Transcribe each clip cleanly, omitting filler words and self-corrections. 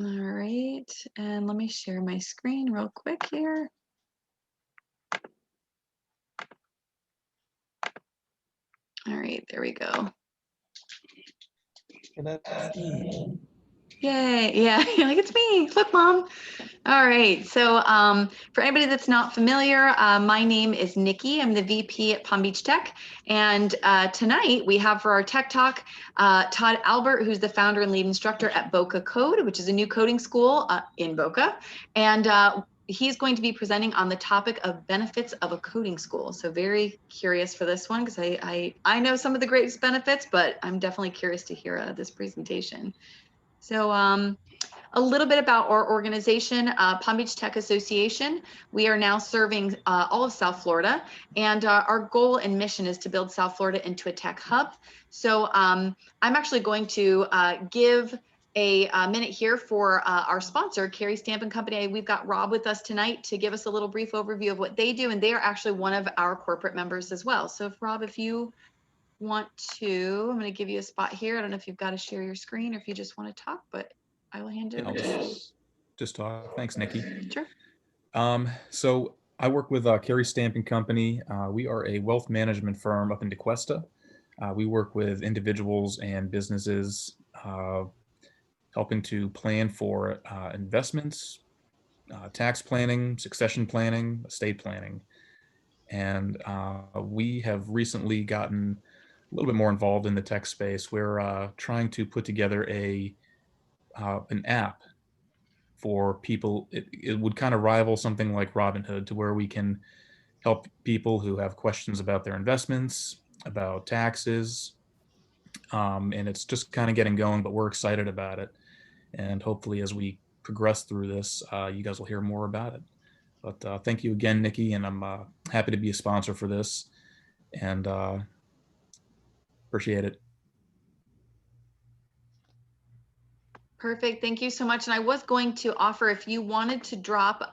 All right, and let me share my screen real quick here. All right, there we go. And that's me. Yay, yeah, you're like, it's me. Look, Mom. All right, so for anybody that's not familiar, my name is Nikki. I'm the VP at Palm Beach Tech. And tonight we have for our Tech Talk, Todd Albert, who's the founder and lead instructor at Boca Code, which is a new coding school in Boca. And he's going to be presenting on the topic of benefits of a coding school. So very curious for this one, because I know some of the greatest benefits, but I'm definitely curious to hear this presentation. So a little bit about our organization, Palm Beach Tech Association. We are now serving all of South Florida, and our goal and mission is to build South Florida into a tech hub. So I'm actually going to give a minute here for our sponsor, Carey Stamp & Company. We've got Rob with us tonight to give us a little brief overview of what they do, and they are actually one of our corporate members as well. So Rob, if you want to, I'm going to give you a spot here. I don't know if you've got to share your screen or if you just want to talk, but I will hand it over to you. Just talk. Thanks, Nikki. Sure. So I work with Carey Stamp & Company. We are a wealth management firm up in DeQuesta. We work with individuals and businesses helping to plan for investments, tax planning, succession planning, estate planning. And we have recently gotten a little bit more involved in the tech space. We're trying to put together an app for people. It would kind of rival something like Robinhood, to where we can help people who have questions about their investments, about taxes, and it's just kind of getting going, but we're excited about it. And hopefully as we progress through this, you guys will hear more about it. But thank you again, Nikki, and I'm happy to be a sponsor for this, and appreciate it. Perfect. Thank you so much. And I was going to offer, if you wanted to drop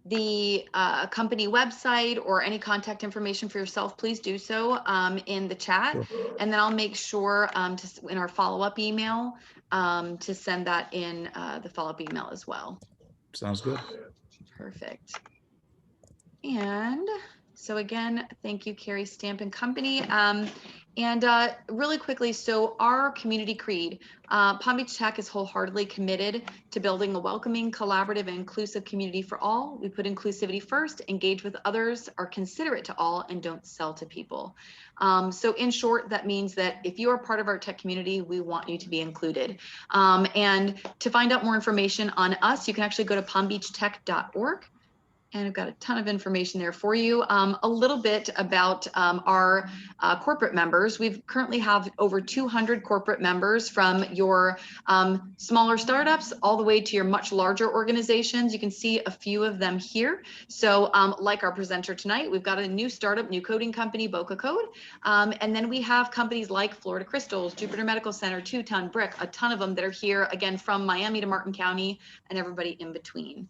the company website or any contact information for yourself, please do so in the chat. Sure. And then I'll make sure in our follow-up email to send that in the follow-up email as well. Sounds good. Perfect. And so again, thank you, Carey Stamp & Company. And really quickly, so our community creed, Palm Beach Tech is wholeheartedly committed to building a welcoming, collaborative, and inclusive community for all. We put inclusivity first, engage with others, are considerate to all, and don't sell to people. So in short, that means that if you are part of our tech community, we want you to be included. And to find out more information on us, you can actually go to palmbeachtech.org. And I've got a ton of information there for you. A little bit about our corporate members. We currently have over 200 corporate members, from your smaller startups all the way to your much larger organizations. You can see a few of them here. So like our presenter tonight, we've got a new startup, new coding company, Boca Code. And then we have companies like Florida Crystals, Jupiter Medical Center, Two Ton, Brick, a ton of them that are here, again, from Miami to Martin County and everybody in between.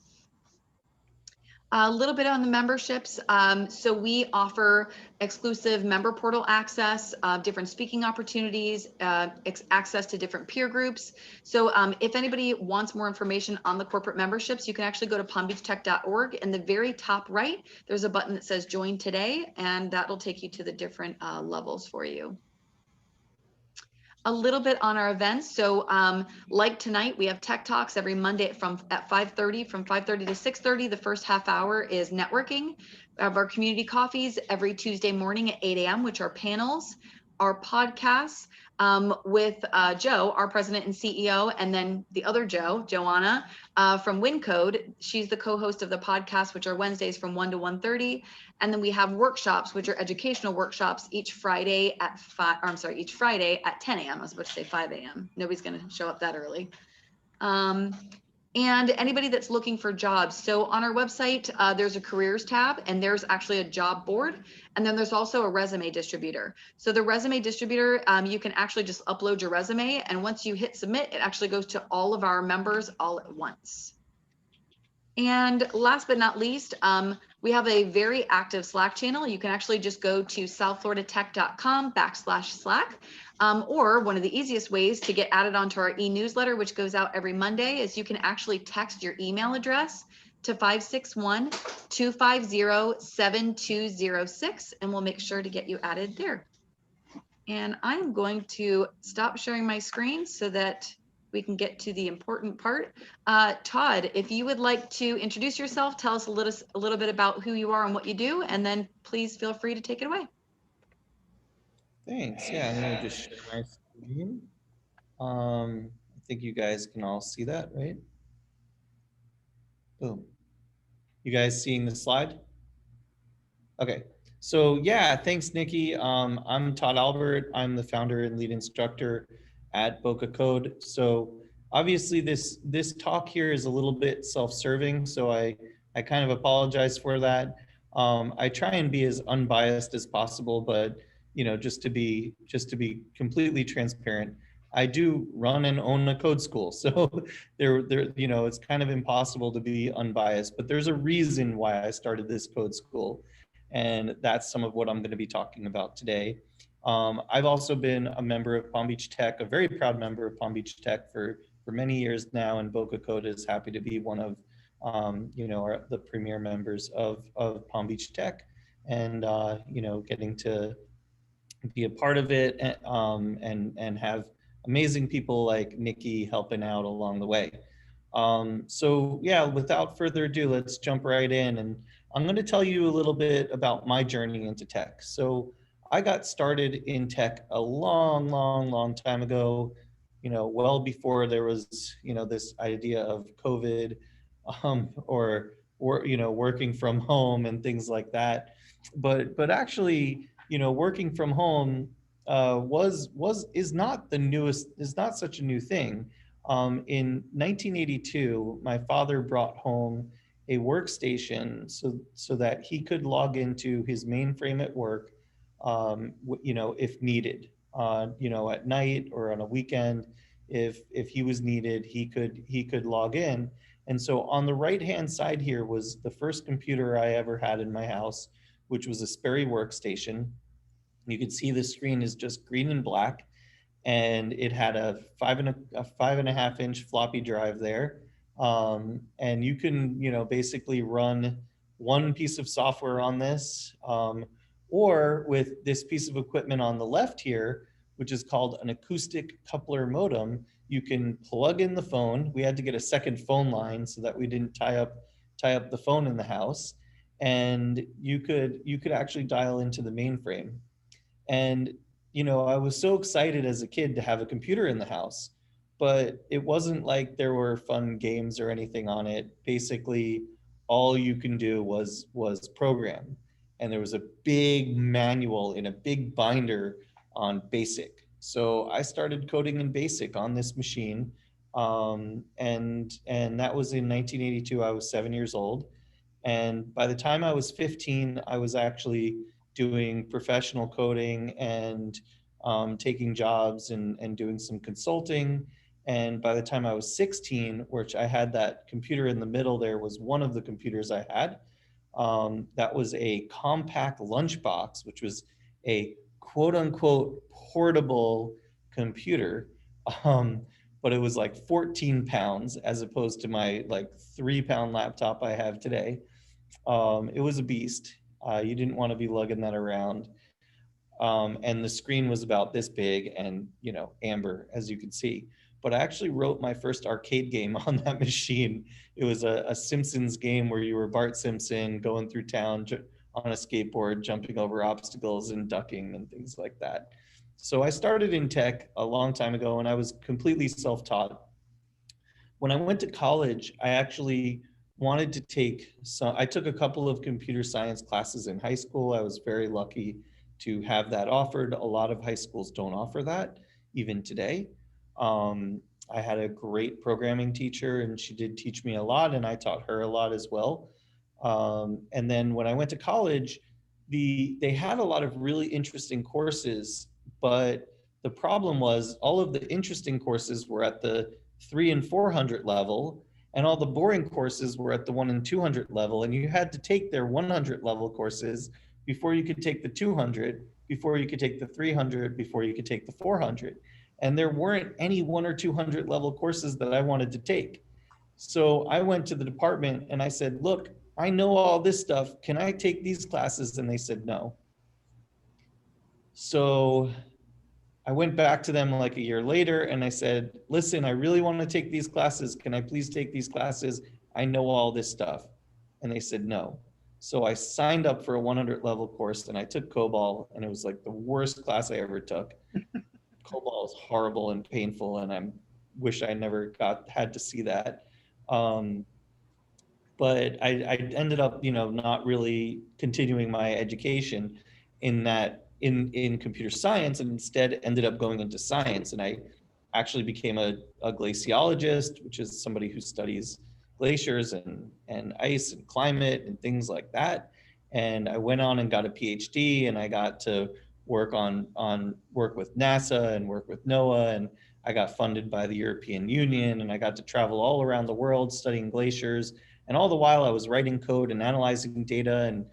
A little bit on the memberships. So we offer exclusive member portal access, different speaking opportunities, access to different peer groups. So if anybody wants more information on the corporate memberships, you can actually go to palmbeachtech.org. In the very top right, there's a button that says join today, and that'll take you to the different levels for you. A little bit on our events. So like tonight, we have Tech Talks every Monday at 5:30, from 5:30 to 6:30. The first half hour is networking. We have our community coffees every Tuesday morning at 8 a.m., which are panels, our podcasts with Joe, our president and CEO, and then the other Joe, Joanna, from WinCode. She's the co-host of the podcast, which are Wednesdays from 1 to 1:30. And then we have workshops, which are educational workshops, each Friday at each Friday at 10 a.m. I was about to say 5 a.m. Nobody's going to show up that early. And anybody that's looking for jobs. So on our website, there's a careers tab, and there's actually a job board. And then there's also a resume distributor. So the resume distributor, you can actually just upload your resume. And once you hit submit, it actually goes to all of our members all at once. And last but not least, we have a very active Slack channel. You can actually just go to southfloridatech.com/Slack. Or one of the easiest ways to get added onto our e-newsletter, which goes out every Monday, is you can actually text your email address to 561-250-7206, and we'll make sure to get you added there. And I'm going to stop sharing my screen so that we can get to the important part. Todd, if you would like to introduce yourself, tell us a little bit about who you are and what you do, and then please feel free to take it away. Thanks. Yeah, I'm gonna just share my screen. I think you guys can all see that, right? Boom. You guys seeing the slide? Okay. So yeah, thanks, Nikki. I'm Todd Albert. I'm the founder and lead instructor at Boca Code. So obviously this talk here is a little bit self-serving, so I kind of apologize for that. I try and be as unbiased as possible, but just to be completely transparent, I do run and own a code school. So it's kind of impossible to be unbiased, but there's a reason why I started this code school. And that's some of what I'm going to be talking about today. I've also been a member of Palm Beach Tech, a very proud member of Palm Beach Tech for many years now, and Boca Code is happy to be one of the premier members of Palm Beach Tech, and getting to be a part of it, and have amazing people like Nikki helping out along the way. So yeah, without further ado, let's jump right in. And I'm going to tell you a little bit about my journey into tech. So I got started in tech a long time ago, well before there was, this idea of COVID, or working from home and things like that. But actually, working from home is not the newest, is not such a new thing. In 1982, my father brought home a workstation so that he could log into his mainframe at work, if needed, at night or on a weekend. If he was needed, he could log in. And so on the right hand side here was the first computer I ever had in my house, which was a Sperry workstation. You can see the screen is just green and black, and it had a 5.5 inch floppy drive there. And you can, basically run one piece of software on this, or with this piece of equipment on the left here, which is called an acoustic coupler modem, you can plug in the phone. We had to get a second phone line so that we didn't tie up the phone in the house. And you could actually dial into the mainframe. And I was so excited as a kid to have a computer in the house, but it wasn't like there were fun games or anything on it. Basically, all you can do was program. And there was a big manual in a big binder on BASIC. So I started coding in BASIC on this machine. And that was in 1982. I was 7 years old. And by the time I was 15, I was actually doing professional coding and taking jobs and doing some consulting. And by the time I was 16, which I had that computer in the middle there, was one of the computers I had. That was a compact lunchbox, which was a quote unquote portable computer. But it was like 14 pounds as opposed to my like 3-pound laptop I have today. It was a beast. You didn't want to be lugging that around. And the screen was about this big and, amber, as you can see. But I actually wrote my first arcade game on that machine. It was a Simpsons game where you were Bart Simpson going through town on a skateboard, jumping over obstacles and ducking and things like that. So I started in tech a long time ago, and I was completely self-taught. When I went to college, I actually wanted to I took a couple of computer science classes in high school. I was very lucky to have that offered. A lot of high schools don't offer that, even today. I had a great programming teacher, and she did teach me a lot, and I taught her a lot as well. And then when I went to college, they had a lot of really interesting courses, but the problem was all of the interesting courses were at the 300 and 400 level, and all the boring courses were at the 1 and 200 level, and you had to take their 100 level courses before you could take the 200, before you could take the 300, before you could take the 400. And there weren't any 1 or 200 level courses that I wanted to take. So I went to the department and I said, look, I know all this stuff. Can I take these classes? And they said no. So I went back to them like a year later and I said, listen, I really want to take these classes. Can I please take these classes? I know all this stuff. And they said no. So I signed up for a 100 level course and I took COBOL, and it was like the worst class I ever took. COBOL is horrible and painful, and I wish I never had to see that. But I ended up, not really continuing my education in computer science, and instead ended up going into science. And I actually became a glaciologist, which is somebody who studies glaciers and ice and climate and things like that. And I went on and got a PhD, and I got to work work with NASA and work with NOAA, and I got funded by the European Union, and I got to travel all around the world studying glaciers. And all the while I was writing code and analyzing data, and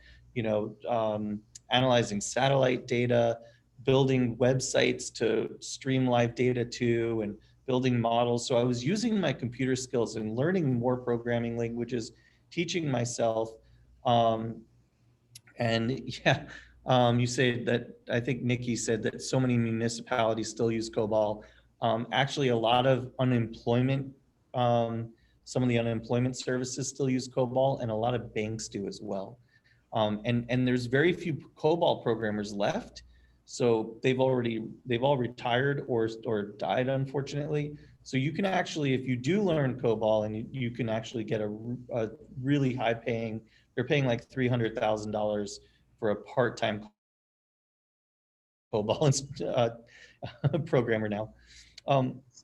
analyzing satellite data, building websites to stream live data to, and building models. So I was using my computer skills and learning more programming languages, teaching myself. And yeah, you say that, I think Nikki said that so many municipalities still use COBOL. Actually, a lot of unemployment, some of the unemployment services still use COBOL, and a lot of banks do as well. And there's very few COBOL programmers left. So they've all retired or died, unfortunately. So you can actually, if you do learn COBOL, and you can actually get a really high paying, they're paying like $300,000 for a part-time COBOL programmer now.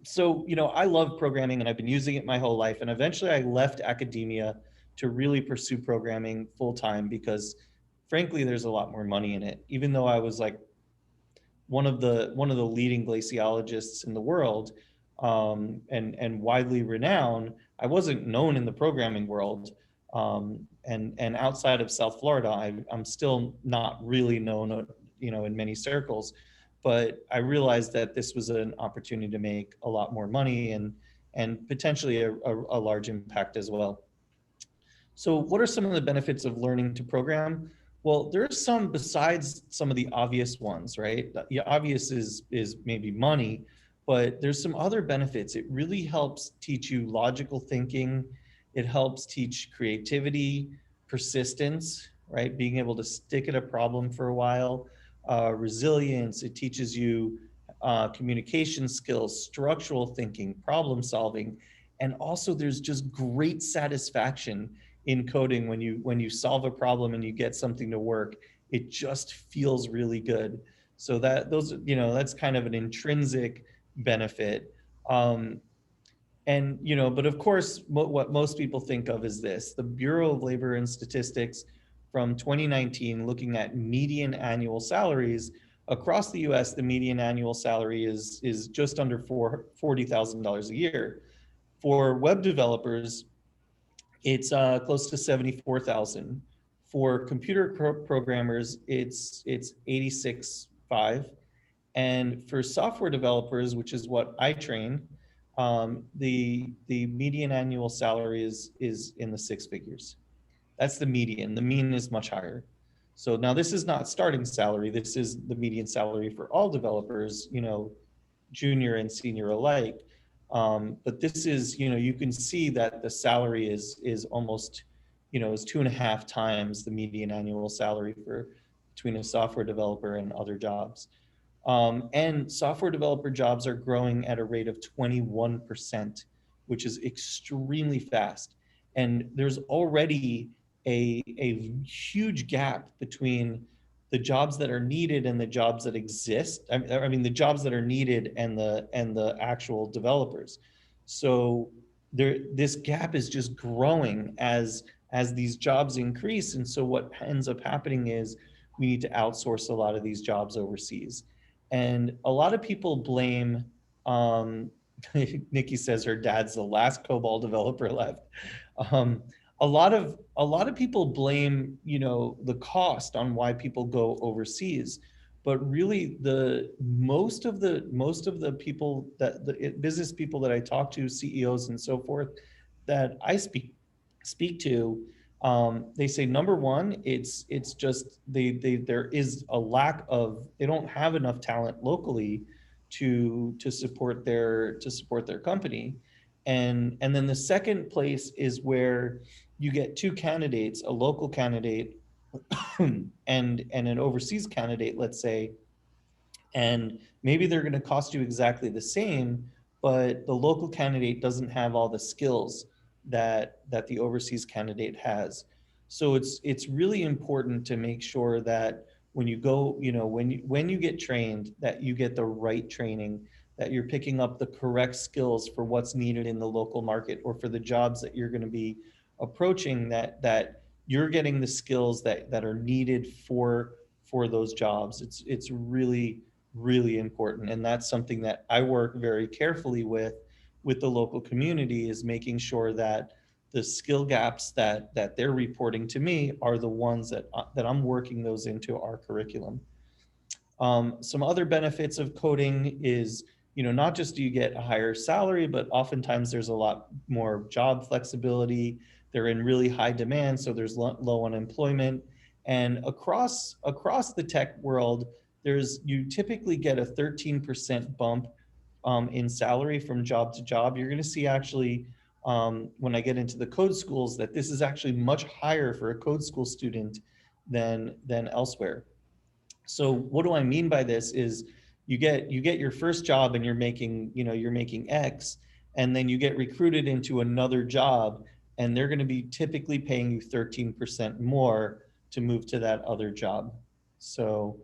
So, I love programming, and I've been using it my whole life. And eventually I left academia to really pursue programming full time, because frankly, there's a lot more money in it. Even though I was like one of the leading glaciologists in the world, and widely renowned, I wasn't known in the programming world. And outside of South Florida, I'm still not really known, in many circles. But I realized that this was an opportunity to make a lot more money, and potentially a large impact as well. So what are some of the benefits of learning to program? Well, there are some besides some of the obvious ones, right? The obvious is maybe money, but there's some other benefits. It really helps teach you logical thinking. It helps teach creativity, persistence, right? Being able to stick at a problem for a while, resilience. It teaches you communication skills, structural thinking, problem solving. And also there's just great satisfaction in coding when you solve a problem and you get something to work. It just feels really good. So that's kind of an intrinsic benefit. But of course, what most people think of is this: the Bureau of Labor and Statistics from 2019, looking at median annual salaries across the US, the median annual salary is just under $40,000 a year. For web developers, it's close to 74,000. For computer programmers, it's 86.5. And for software developers, which is what I train, the median annual salary is in the six figures. That's the median. The mean is much higher. So now this is not starting salary. This is the median salary for all developers, junior and senior alike. But this is, you can see that the salary is almost, is 2.5 times the median annual salary between a software developer and other jobs. And software developer jobs are growing at a rate of 21%, which is extremely fast. And there's already a huge gap between the jobs that are needed and the jobs that exist. I mean, the jobs that are needed and the actual developers. So this gap is just growing as these jobs increase. And so what ends up happening is we need to outsource a lot of these jobs overseas. And a lot of people blame Nikki says her dad's the last COBOL developer left. Um, a lot of people blame, the cost on why people go overseas, but really the most of the people that the business people that I talk to, CEOs and so forth, that I speak to, they say number one, it's just there is a lack of, they don't have enough talent locally to support their company. And then the second place is where you get two candidates, a local candidate and an overseas candidate, let's say, and maybe they're going to cost you exactly the same, but the local candidate doesn't have all the skills that the overseas candidate has. So it's really important to make sure that when you go, when you get trained, that you get the right training, that you're picking up the correct skills for what's needed in the local market or for the jobs that you're going to be approaching, that you're getting the skills that are needed for those jobs. It's really important, and that's something that I work very carefully with the local community, is making sure that the skill gaps that they're reporting to me are the ones that I'm working those into our curriculum. Some other benefits of coding is, not just do you get a higher salary, but oftentimes there's a lot more job flexibility. They're in really high demand, so there's low unemployment. And across the tech world, you typically get a 13% bump in salary from job to job. You're going to see actually, when I get into the code schools, that this is actually much higher for a code school student than elsewhere. So what do I mean by this is you get your first job and you're making X, and then you get recruited into another job and they're going to be typically paying you 13% more to move to that other job. So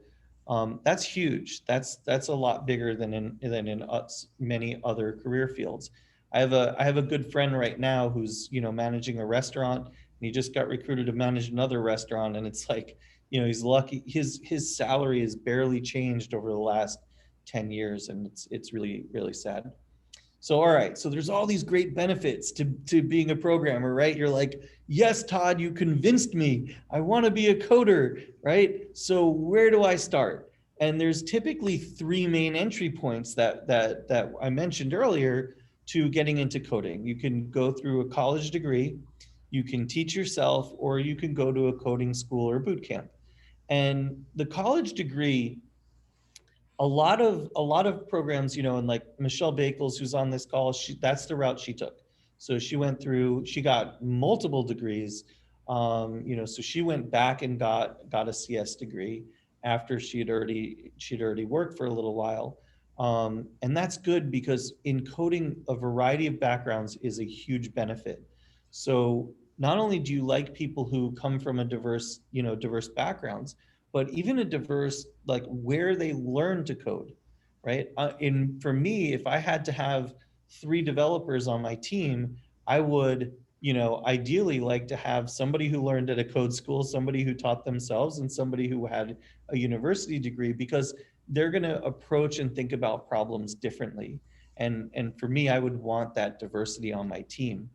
that's huge. That's a lot bigger than in many other career fields. I have a good friend right now who's managing a restaurant, and he just got recruited to manage another restaurant, and it's like, he's lucky. His salary has barely changed over the last 10 years, and it's really sad. So, all right, so there's all these great benefits to being a programmer, right? You're like, yes, Todd, you convinced me. I want to be a coder, right? So where do I start? And there's typically three main entry points that I mentioned earlier to getting into coding. You can go through a college degree, you can teach yourself, or you can go to a coding school or boot camp. And the college degree, a lot of programs, and like Michelle Bakels, who's on this call, that's the route she took. So she got multiple degrees. So she went back and got a CS degree after she'd already worked for a little while. And that's good because in coding, a variety of backgrounds is a huge benefit. So not only do you like people who come from a diverse backgrounds, but even a diverse, like, where they learn to code, right? For me, if I had to have 3 developers on my team, I would, ideally like to have somebody who learned at a code school, somebody who taught themselves, and somebody who had a university degree, because they're going to approach and think about problems differently. And for me, I would want that diversity on my team.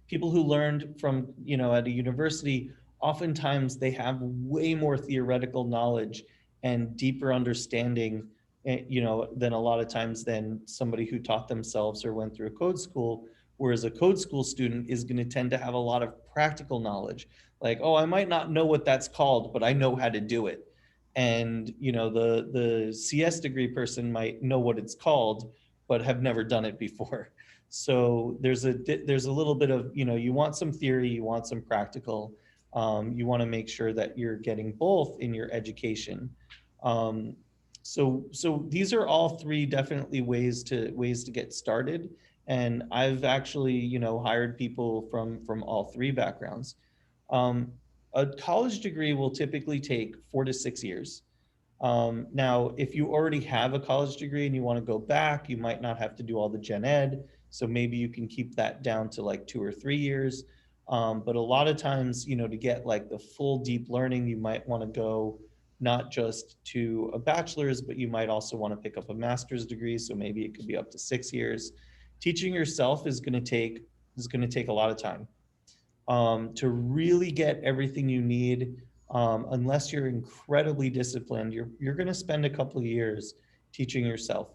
People who learned from, at a university, oftentimes they have way more theoretical knowledge and deeper understanding, than a lot of times than somebody who taught themselves or went through a code school. Whereas a code school student is going to tend to have a lot of practical knowledge, like, oh, I might not know what that's called, but I know how to do it. And, the CS degree person might know what it's called, but have never done it before. So there's a little bit of, you want some theory, you want some practical, you want to make sure that you're getting both in your education. So these are all 3 definitely ways to get started. And I've actually, hired people from all 3 backgrounds. A college degree will typically take 4 to 6 years. Now, if you already have a college degree and you want to go back, you might not have to do all the gen ed. So maybe you can keep that down to like 2 or 3 years. But a lot of times, to get like the full deep learning, you might want to go not just to a bachelor's, but you might also want to pick up a master's degree. So maybe it could be up to 6 years. Teaching yourself is going to take a lot of time. To really get everything you need, unless you're incredibly disciplined, you're going to spend a couple of years teaching yourself.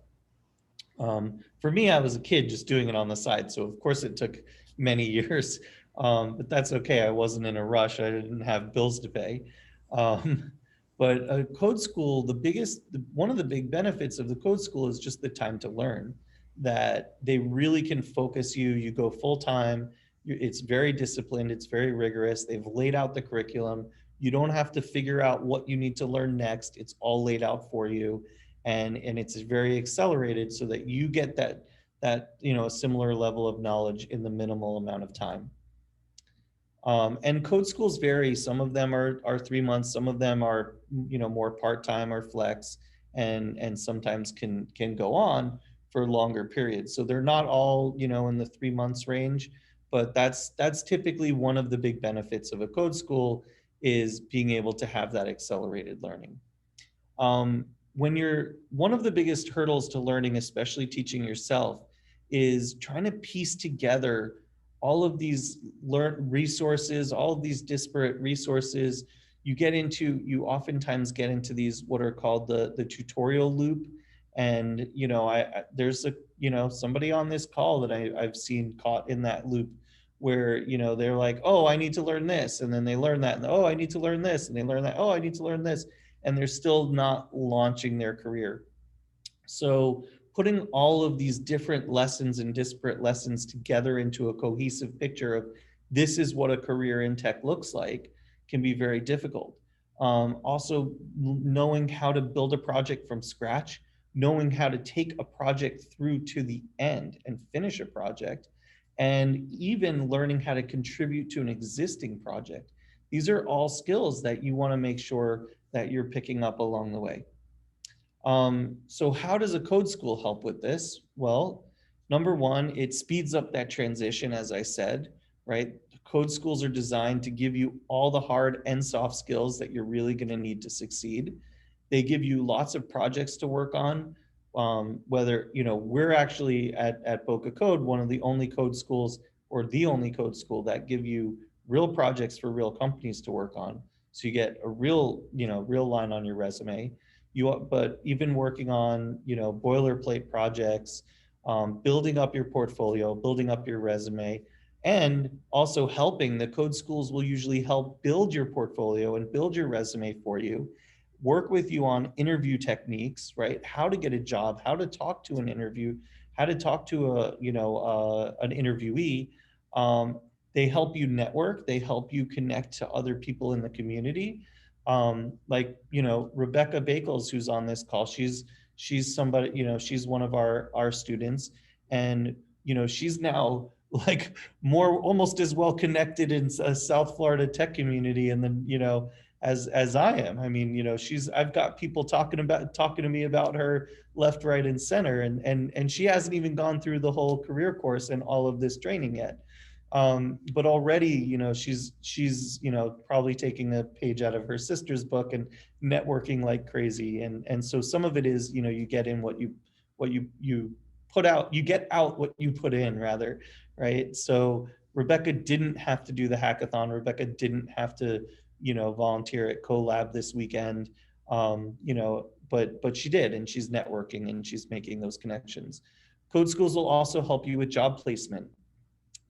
For me, I was a kid just doing it on the side, so of course it took many years, but that's okay. I wasn't in a rush. I didn't have bills to pay. Um, but a code school, one of the big benefits of the code school is just the time to learn, that they really can focus you. You go full time. It's very disciplined. It's very rigorous. They've laid out the curriculum. You don't have to figure out what you need to learn next. It's all laid out for you, and it's very accelerated so that you get that a similar level of knowledge in the minimal amount of time. And code schools vary. Some of them are 3 months. Some of them are more part-time or flex, and sometimes can go on for longer periods. So they're not all in the 3 months range, but that's typically one of the big benefits of a code school, is being able to have that accelerated learning. One of the biggest hurdles to learning, especially teaching yourself, is trying to piece together all of these resources, all of these disparate resources. You oftentimes get into these, what are called the tutorial loop. And, there's somebody on this call that I've seen caught in that loop, where, they're like, oh, I need to learn this. And then they learn that. And oh, I need to learn this. And they learn that. Oh, I need to learn this. And they're still not launching their career. So putting all of these different lessons and disparate lessons together into a cohesive picture of this is what a career in tech looks like can be very difficult. Also, knowing how to build a project from scratch, knowing how to take a project through to the end and finish a project, and even learning how to contribute to an existing project. These are all skills that you want to make sure that you're picking up along the way. So how does a code school help with this? Well, number one, it speeds up that transition, as I said, right? Code schools are designed to give you all the hard and soft skills that you're really going to need to succeed. They give you lots of projects to work on. Whether, we're actually at Boca Code, one of the only code schools, or the only code school, that give you real projects for real companies to work on. So you get a real line on your resume. But even working on, boilerplate projects, building up your portfolio, building up your resume, and also helping, the code schools will usually help build your portfolio and build your resume for you, work with you on interview techniques, right? How to get a job, how to talk to an interview, how to talk to an interviewee. They help you network, they help you connect to other people in the community. Like, Rebecca Bakels, who's on this call, she's somebody, she's one of our students, and, she's now like almost as well connected in a South Florida tech community, and then, as I am. I mean, I've got people talking to me about her left, right, and center, and she hasn't even gone through the whole career course and all of this training yet. But already, she's probably taking a page out of her sister's book and networking like crazy. And so some of it is, you get in what you put out, you get out what you put in, rather, right? So Rebecca didn't have to do the hackathon. Rebecca didn't have to, volunteer at CoLab this weekend, but she did, and she's networking and she's making those connections. Code schools will also help you with job placement.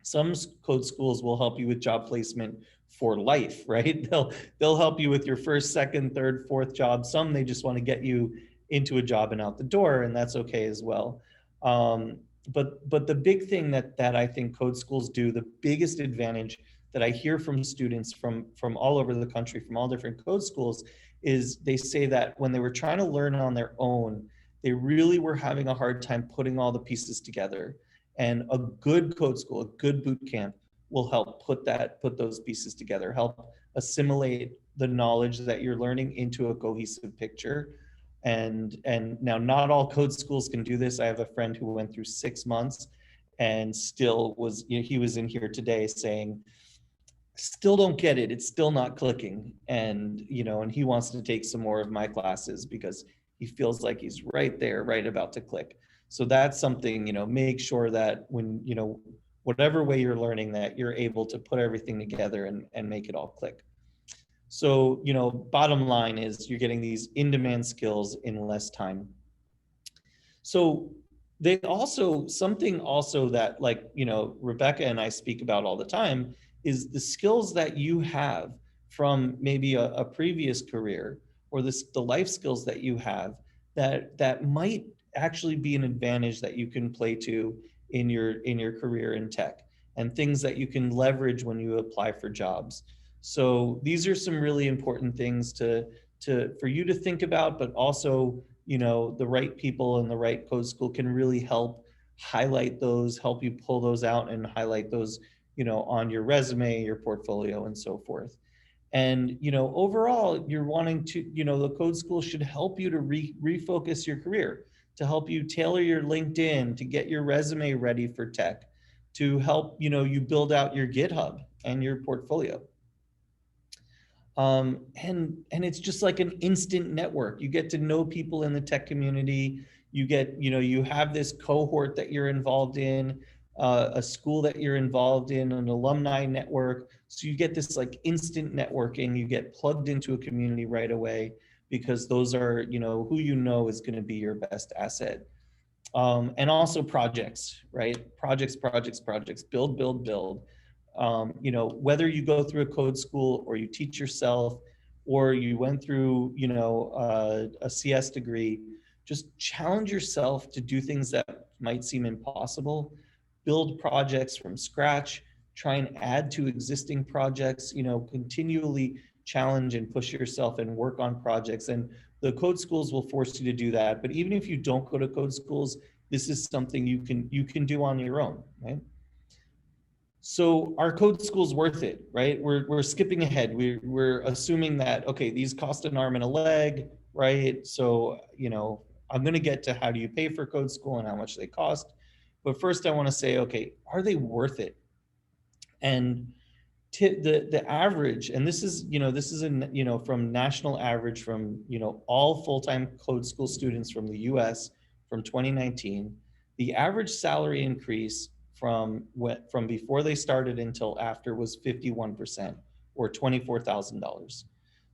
Some code schools will help you with job placement for life, right? They'll help you with your first, second, third, fourth job. Some, they just want to get you into a job and out the door, and that's okay as well. But the big thing that I think code schools do, the biggest advantage that I hear from students from all over the country, from all different code schools, is they say that when they were trying to learn on their own, they really were having a hard time putting all the pieces together. And a good code school, a good boot camp, will help put those pieces together, help assimilate the knowledge that you're learning into a cohesive picture. And now, not all code schools can do this. I have a friend who went through 6 months and still was, he was in here today saying, still don't get it. It's still not clicking. And, and he wants to take some more of my classes because he feels like he's right there, right about to click. So that's something, make sure that when, whatever way you're learning, that you're able to put everything together and make it all click. So, bottom line is you're getting these in-demand skills in less time. So they also, something also that Rebecca and I speak about all the time is the skills that you have from maybe a previous career, or the life skills that you have that might actually be an advantage that you can play to in your career in tech, and things that you can leverage when you apply for jobs. So these are some really important things for you to think about, but also, the right people in the right code school can really help highlight those, help you pull those out and highlight those, on your resume, your portfolio, and so forth. And, overall, you're wanting to, the code school should help you to refocus your career, to help you tailor your LinkedIn, to get your resume ready for tech, to help, you build out your GitHub and your portfolio. And it's just like an instant network. You get to know people in the tech community. You get, you have this cohort that you're involved in, a school that you're involved in, an alumni network. So you get this like instant networking. You get plugged into a community right away, because those are, who is going to be your best asset. And also projects, right? Projects, build, build, build. Whether you go through a code school, or you teach yourself, or you went through, a CS degree, just challenge yourself to do things that might seem impossible. Build projects from scratch, try and add to existing projects, continually challenge and push yourself and work on projects. And the code schools will force you to do that. But even if you don't go to code schools, this is something you can do on your own, right? So our code school's worth it, right? We're skipping ahead. We're assuming that, okay, these cost an arm and a leg, right? So, I'm going to get to how do you pay for code school and how much they cost. But first I want to say, okay, are they worth it? And the average, and this is from national average from, all full-time code school students from the US from 2019, the average salary increase from before they started until after was 51%, or $24,000.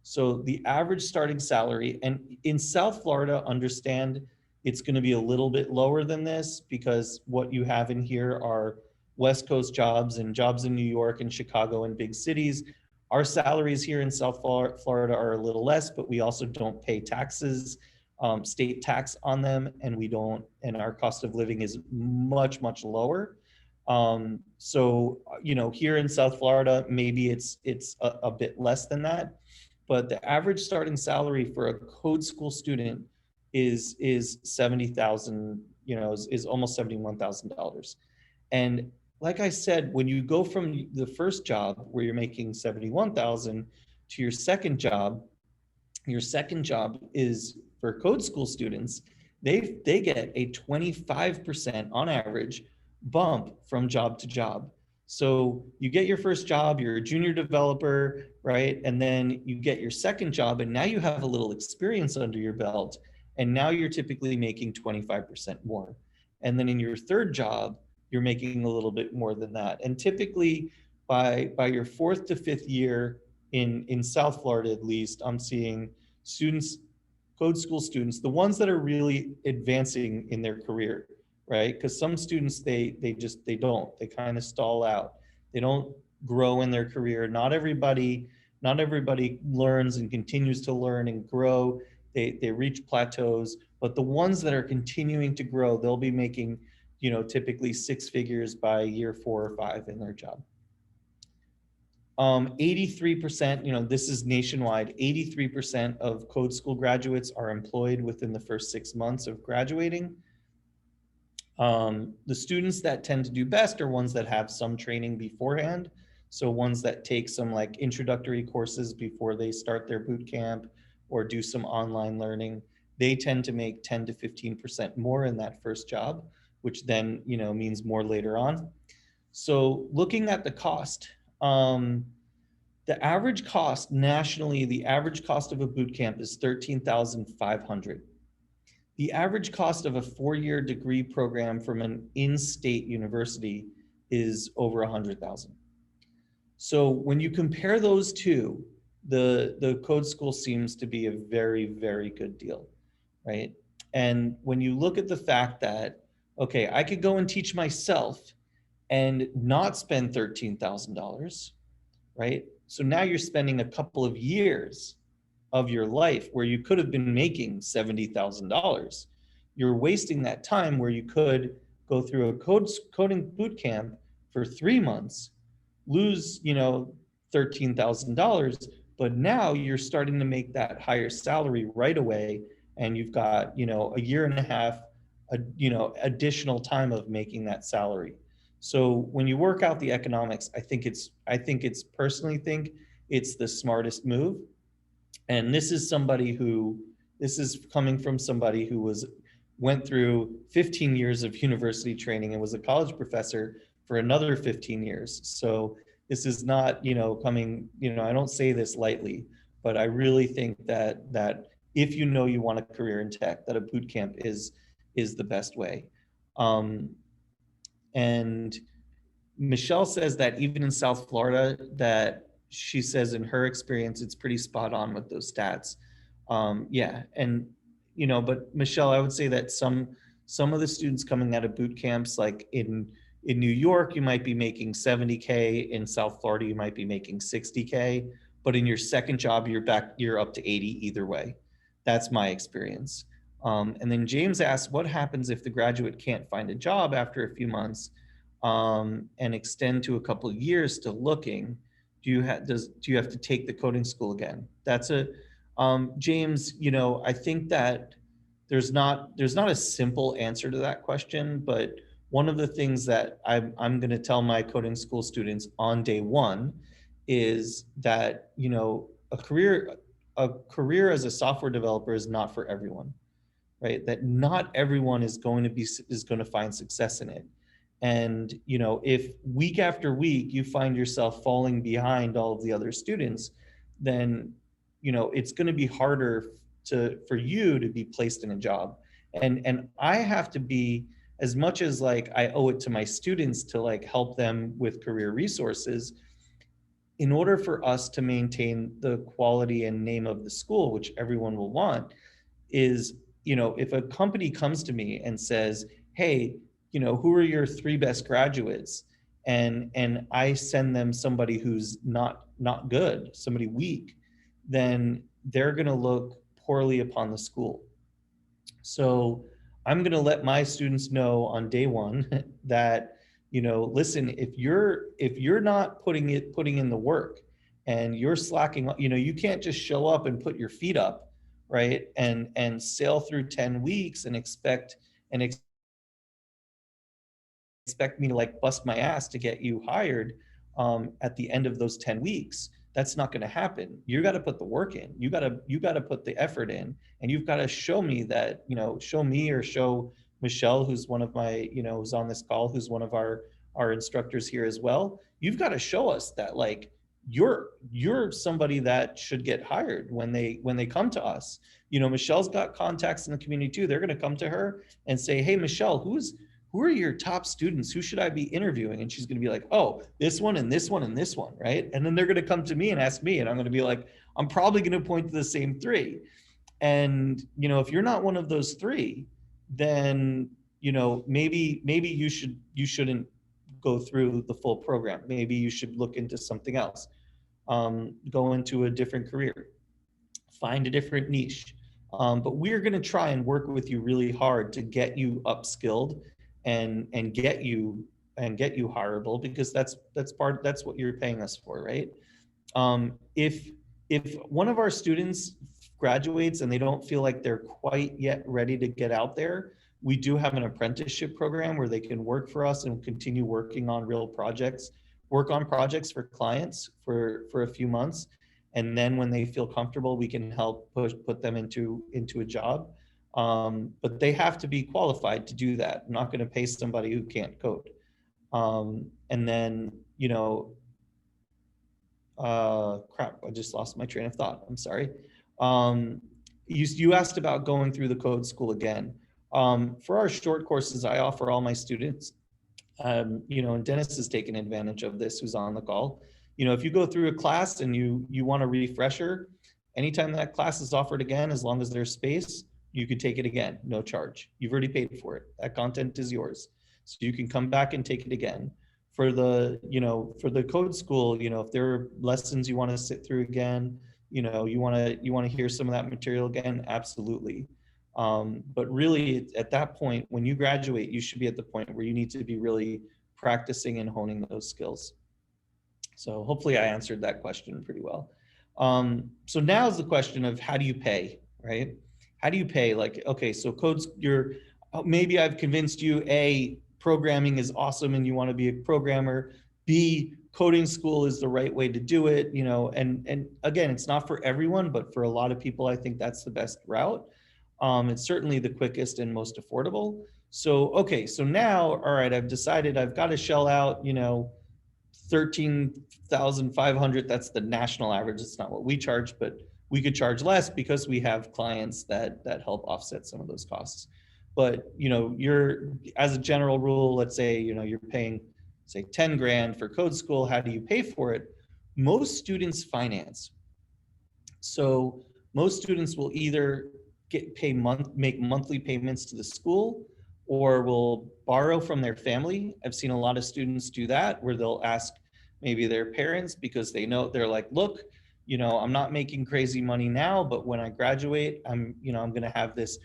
So the average starting salary, and in South Florida, understand it's going to be a little bit lower than this, because what you have in here are West Coast jobs and jobs in New York and Chicago and big cities. Our salaries here in South Florida are a little less, but we also don't pay taxes, state tax on them, and our cost of living is much, much lower. So, here in South Florida, maybe it's a bit less than that, but the average starting salary for a code school student is 70,000, is almost $71,000. And like I said, when you go from the first job where you're making 71,000 to your second job is for code school students, they get a 25% on average bump from job to job. So you get your first job, you're a junior developer, right? And then you get your second job, and now you have a little experience under your belt, and now you're typically making 25% more. And then in your third job, you're making a little bit more than that. And typically by your fourth to fifth year in South Florida, at least, I'm seeing students, code school students, the ones that are really advancing in their career, right? Because some students, they kind of stall out. They don't grow in their career. Not everybody learns and continues to learn and grow. They reach plateaus, but the ones that are continuing to grow, they'll be making, typically six figures by year 4 or 5 in their job. 83%, this is nationwide, 83% of code school graduates are employed within the first 6 months of graduating. The students that tend to do best are ones that have some training beforehand. So ones that take some like introductory courses before they start their boot camp or do some online learning. They tend to make 10 to 15% more in that first job, which then, means more later on. So looking at the cost, The average cost nationally, the average cost of a boot camp is $13,500. The average cost of a 4-year degree program from an in-state university is over $100,000. So when you compare those two, the code school seems to be a very, very good deal, right? And when you look at the fact that, okay, I could go and teach myself and not spend $13,000, right? So now you're spending a couple of years of your life where you could have been making $70,000. You're wasting that time where you could go through a coding boot camp for 3 months, lose, $13,000, but now you're starting to make that higher salary right away, and you've got, a year and a half, additional time of making that salary. So when you work out the economics, I think it's personally think it's the smartest move. And this is coming from somebody who went through 15 years of university training and was a college professor for another 15 years. So this is not, coming, I don't say this lightly, but I really think that if you know you want a career in tech, that a boot camp is the best way. And Michelle says that even in South Florida, that she says in her experience, it's pretty spot on with those stats. Yeah, and but Michelle, I would say that some of the students coming out of boot camps, like in New York, you might be making 70K. In South Florida, you might be making 60K. But in your second job, you're up to 80 either way. That's my experience. And then James asked, what happens if the graduate can't find a job after a few months? And extend to a couple of years still looking? Do you have to take the coding school again? That's James, I think that there's not a simple answer to that question, but one of the things that I'm going to tell my coding school students on day one is that, a career as a software developer is not for everyone, right? That not everyone is going to find success in it. And, if week after week you find yourself falling behind all of the other students, then, it's going to be harder for you to be placed in a job. And I have to be, as much as like I owe it to my students to like help them with career resources, in order for us to maintain the quality and name of the school, which everyone will want, is, if a company comes to me and says, hey, who are your 3 best graduates? And I send them somebody who's not good, somebody weak, then they're going to look poorly upon the school. So I'm going to let my students know on day one that, listen, if you're not putting in the work and you're slacking, you can't just show up and put your feet up, right? And sail through 10 weeks and expect me to like bust my ass to get you hired at the end of those 10 weeks. That's not going to happen. You got to put the work in. You got to put the effort in, and you've got to show me that, show me or show Michelle, who's one of my, who's on this call, who's one of our instructors here as well. You've got to show us that like you're somebody that should get hired when they come to us. Michelle's got contacts in the community too. They're going to come to her and say, hey, Michelle, who are your top students? Who should I be interviewing? And she's going to be like, oh, this one and this one and this one, right? And then they're going to come to me and ask me, and I'm going to be like, I'm probably going to point to the same 3. And, if you're not one of those 3, then, maybe you shouldn't go through the full program. Maybe you should look into something else, go into a different career, find a different niche. But we're going to try and work with you really hard to get you upskilled and get you hireable, because that's what you're paying us for, right? If one of our students graduates and they don't feel like they're quite yet ready to get out there, we do have an apprenticeship program where they can work for us and continue working on real projects, work on projects for clients for a few months. And then when they feel comfortable, we can help put them into a job. But they have to be qualified to do that. I'm not going to pay somebody who can't code. And then, Crap, I just lost my train of thought. I'm sorry. You asked about going through the code school again. For our short courses, I offer all my students, and Dennis has taken advantage of this, who's on the call. If you go through a class and you want a refresher, anytime that class is offered again, as long as there's space, you could take it again, no charge. You've already paid for it. That content is yours. So you can come back and take it again. For the code school, if there are lessons you want to sit through again, you want to hear some of that material again, absolutely. But really at that point, when you graduate, you should be at the point where you need to be really practicing and honing those skills. So hopefully I answered that question pretty well. So now is the question of how do you pay, right? How do you pay? Like, okay, so codes, maybe I've convinced you, A, programming is awesome and you want to be a programmer. B, coding school is the right way to do it, and again, it's not for everyone, but for a lot of people, I think that's the best route. It's certainly the quickest and most affordable. So, okay, so now, all right, I've decided I've got to shell out, 13,500. That's the national average. It's not what we charge, but we could charge less because we have clients that help offset some of those costs. But, you're, as a general rule, let's say, you're paying, say, 10 grand for code school. How do you pay for it? Most students finance. So most students will either make monthly payments to the school, or will borrow from their family. I've seen a lot of students do that, where they'll ask maybe their parents, because they know, they're like, look, I'm not making crazy money now, but when I graduate, I'm going to have this,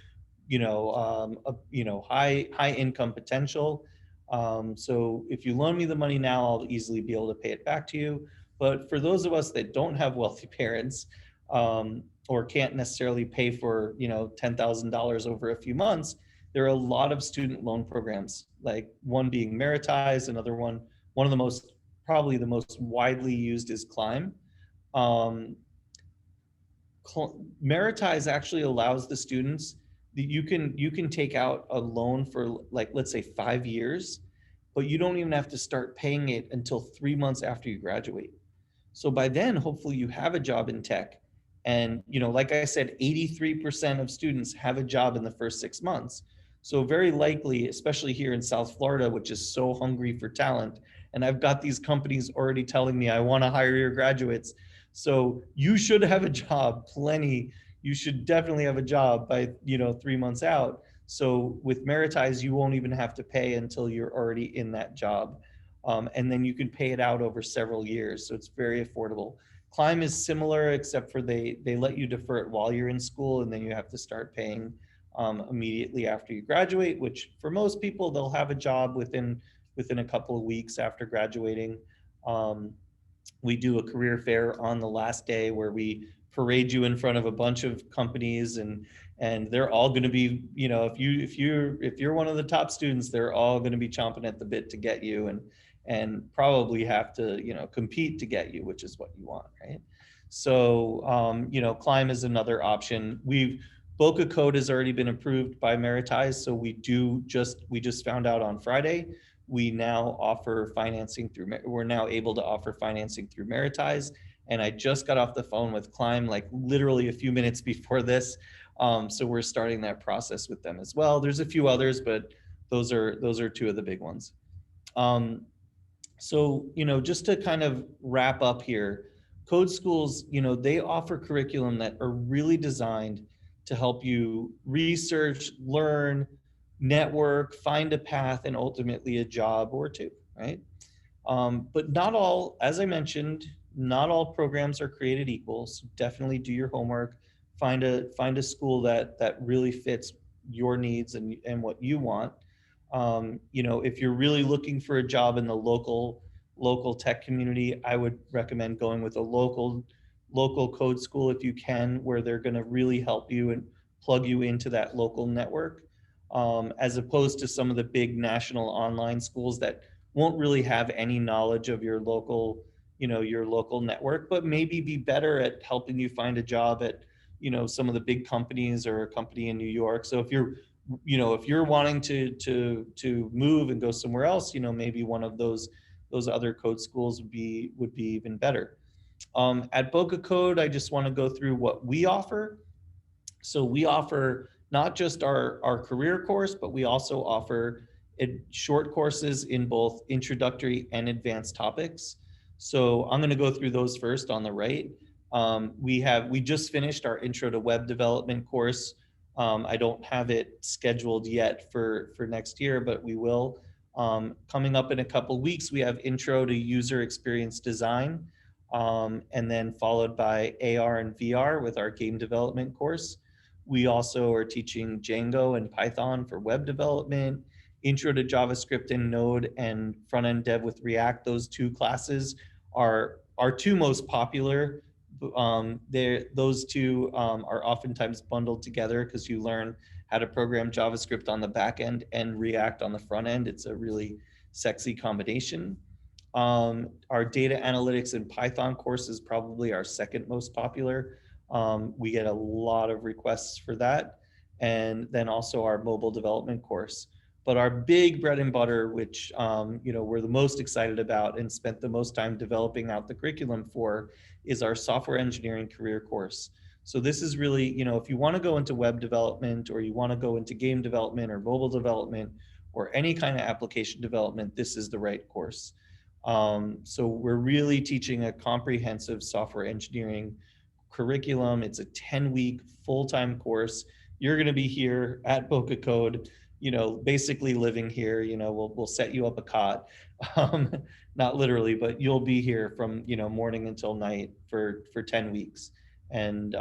high income potential. So if you loan me the money now, I'll easily be able to pay it back to you. But for those of us that don't have wealthy parents, or can't necessarily pay for, $10,000 over a few months, there are a lot of student loan programs, like one being Meritize, another one of the most, probably the most widely used is Climb. Meritize actually allows the students that you can take out a loan for, like, let's say 5 years, but you don't even have to start paying it until 3 months after you graduate. So by then, hopefully you have a job in tech. And, like I said, 83% of students have a job in the first 6 months. So very likely, especially here in South Florida, which is so hungry for talent, and I've got these companies already telling me, I want to hire your graduates. So you should have a job, plenty. You should definitely have a job by, 3 months out. So with Meritize, you won't even have to pay until you're already in that job. And then you can pay it out over several years. So it's very affordable. Climb is similar, except for they let you defer it while you're in school, and then you have to start paying immediately after you graduate, which for most people, they'll have a job within a couple of weeks after graduating. We do a career fair on the last day where we parade you in front of a bunch of companies, and they're all going to be, if you're one of the top students, they're all going to be chomping at the bit to get you, and probably have to, compete to get you, which is what you want, right? So, Climb is another option. Boca Code has already been approved by Meritize, so we just found out on Friday. We now offer financing we're now able to offer financing through Meritize. And I just got off the phone with Climb, like literally a few minutes before this. So we're starting that process with them as well. There's a few others, but those are two of the big ones. So, just to kind of wrap up here, code schools, they offer curriculum that are really designed to help you research, learn, network, find a path, and ultimately a job or two, right? But not all, as I mentioned, not all programs are created equal. So definitely do your homework, find a school that really fits your needs and what you want. If you're really looking for a job in the local tech community, I would recommend going with a local code school if you can, where they're going to really help you and plug you into that local network, as opposed to some of the big national online schools that won't really have any knowledge of your local network, but maybe be better at helping you find a job at, some of the big companies or a company in New York. So if you're wanting to move and go somewhere else, maybe one of those other code schools would be even better. At Boca Code, I just want to go through what we offer. So we offer not just our career course, but we also offer short courses in both introductory and advanced topics. So I'm going to go through those first on the right. We just finished our intro to web development course. I don't have it scheduled yet for next year, but we will. Coming up in a couple of weeks, we have intro to user experience design, and then followed by AR and VR with our game development course. We also are teaching Django and Python for web development, intro to JavaScript and Node, and front-end dev with React. Those two classes are our two most popular. Those two are oftentimes bundled together because you learn how to program JavaScript on the back end and React on the front end. It's a really sexy combination. Our data analytics and Python course is probably our second most popular. We get a lot of requests for that. And then also our mobile development course. But our big bread and butter, which we're the most excited about and spent the most time developing out the curriculum for, is our software engineering career course. So this is really, if you want to go into web development, or you want to go into game development or mobile development or any kind of application development, this is the right course. So we're really teaching a comprehensive software engineering curriculum. It's a 10-week full-time course. You're going to be here at Boca Code, basically living here. We'll set you up a cot, not literally, but you'll be here from morning until night for 10 weeks. And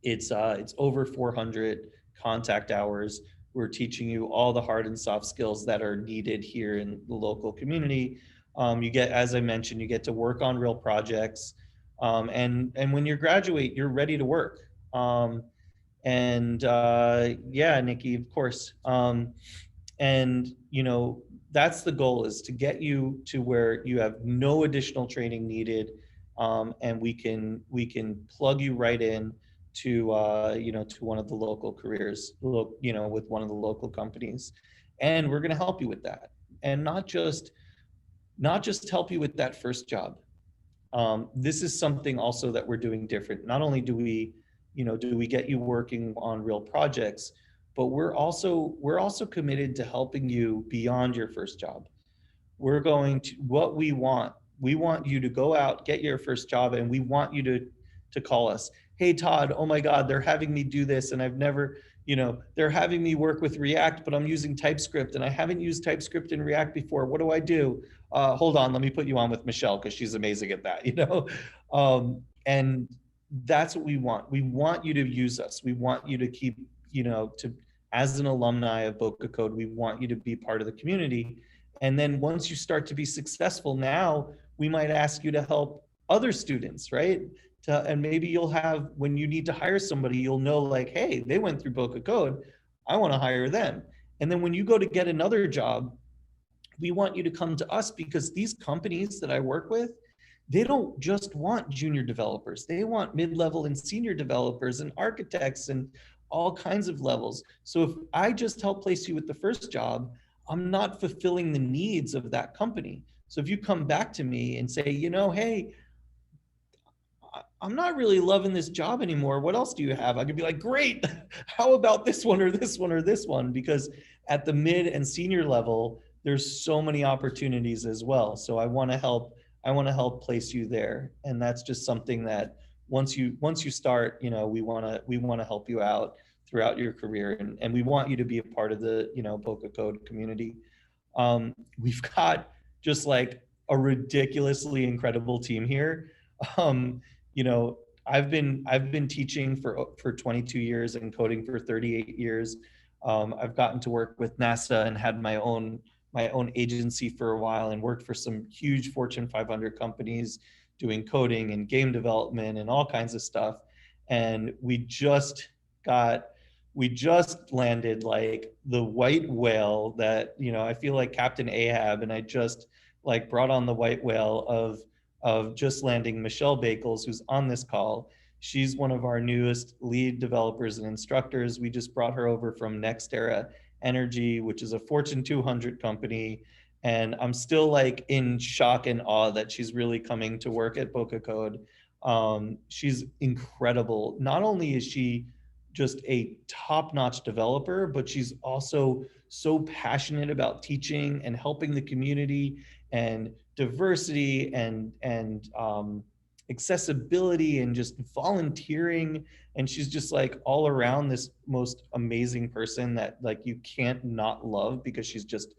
it's over 400 contact hours. We're teaching you all the hard and soft skills that are needed here in the local community. You get, as I mentioned, you get to work on real projects. And when you graduate, you're ready to work. Yeah, Nikki, of course. That's the goal, is to get you to where you have no additional training needed. And we can plug you right in to one of the local careers, with one of the local companies. And we're going to help you with that. And not just help you with that first job. This is something also that we're doing different. Not only do we get you working on real projects, but we're also committed to helping you beyond your first job. We want you to go out, get your first job, and we want you to call us. Hey, Todd, oh my God, they're having me do this, and I've never, they're having me work with React, but I'm using TypeScript, and I haven't used TypeScript in React before. What do I do? Hold on, let me put you on with Michelle, because she's amazing at that, And that's what we want. We want you to use us. We want you to keep, as an alumni of Boca Code, we want you to be part of the community. And then once you start to be successful, now we might ask you to help other students, right? And maybe you'll have, when you need to hire somebody, you'll know, like, hey, they went through Boca Code, I want to hire them. And then when you go to get another job, we want you to come to us, because these companies that I work with, they don't just want junior developers. They want mid-level and senior developers and architects and all kinds of levels. So if I just help place you with the first job, I'm not fulfilling the needs of that company. So if you come back to me and say, hey, I'm not really loving this job anymore, what else do you have? I could be like, great, how about this one or this one or this one? Because at the mid and senior level, there's so many opportunities as well. So I want to help place you there. And that's just something that once you start, we want to help you out throughout your career, and we want you to be a part of the Boca Code community. We've got just like a ridiculously incredible team here. I've been teaching for 22 years and coding for 38 years. I've gotten to work with NASA and had my own agency for a while, and worked for some huge Fortune 500 companies doing coding and game development and all kinds of stuff. And we just landed like the white whale that, I feel like Captain Ahab, and I just like brought on the white whale of just landing Michelle Bakels, who's on this call. She's one of our newest lead developers and instructors. We just brought her over from NextEra Energy, which is a Fortune 200 company. And I'm still like in shock and awe that she's really coming to work at Boca Code. She's incredible. Not only is she just a top-notch developer, but she's also so passionate about teaching and helping the community and diversity and accessibility and just volunteering. And she's just like all around this most amazing person that like you can't not love because she's just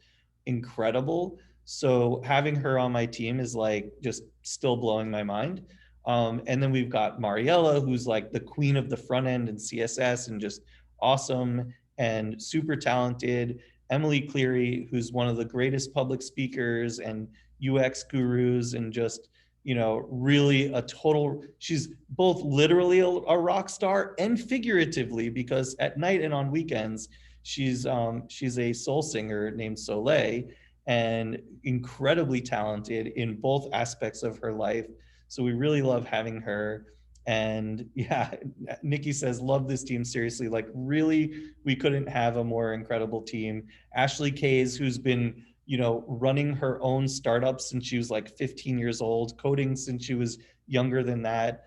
incredible. So having her on my team is like just still blowing my mind. And then we've got Mariella, who's like the queen of the front end and CSS and just awesome and super talented. Emily Cleary, who's one of the greatest public speakers and UX gurus and just, you know, really a total, she's both literally a rock star and figuratively, because at night and on weekends, she's a soul singer named Soleil and incredibly talented in both aspects of her life. So we really love having her. And yeah, Nikki says, love this team, seriously. Like really, we couldn't have a more incredible team. Ashley Kays, who's been, you know, running her own startup since she was like 15 years old, coding since she was younger than that,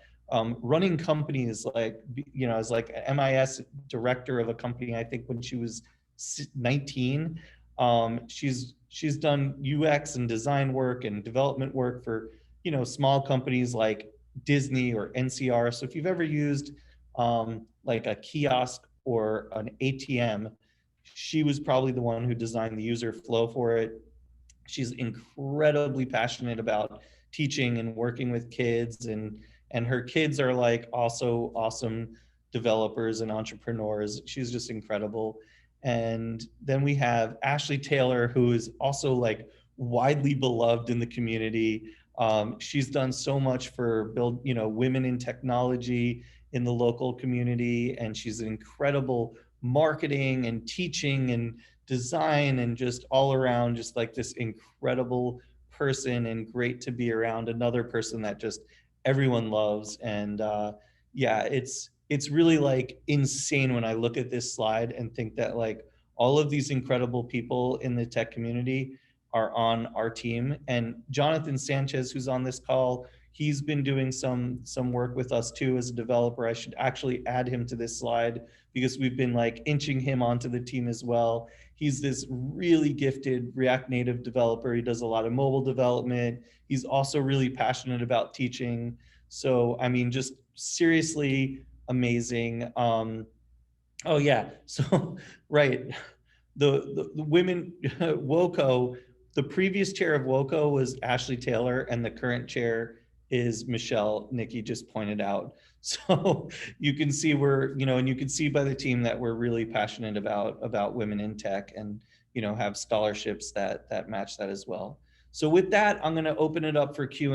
running companies like, you know, as like an MIS director of a company, I think when she was 19. She's done UX and design work and development work for, you know, small companies like Disney or NCR. So if you've ever used like a kiosk or an ATM, she was probably the one who designed the user flow for it. She's incredibly passionate about teaching and working with kids, and her kids are like also awesome developers and entrepreneurs. She's just incredible. And then we have Ashley Taylor, who is also like widely beloved in the community. She's done so much for you know, women in technology in the local community, and she's an incredible marketing and teaching and design and just all around just like this incredible person, and great to be around another person that just everyone loves. And yeah, it's really like insane when I look at this slide and think that like all of these incredible people in the tech community are on our team. And Jonathan Sanchez, who's on this call, he's been doing some work with us too as a developer. I should actually add him to this slide because we've been like inching him onto the team as well. He's this really gifted React Native developer. He does a lot of mobile development. He's also really passionate about teaching. So, I mean, just seriously amazing. Oh yeah, so, right. The women, WOCO, the previous chair of WOCO was Ashley Taylor, and the current chair is Michelle, Nikki just pointed out. So you can see we're, you know, and you can see by the team that we're really passionate about women in tech, and, you know, have scholarships that match that as well. So with that, I'm going to open it up for Q&A.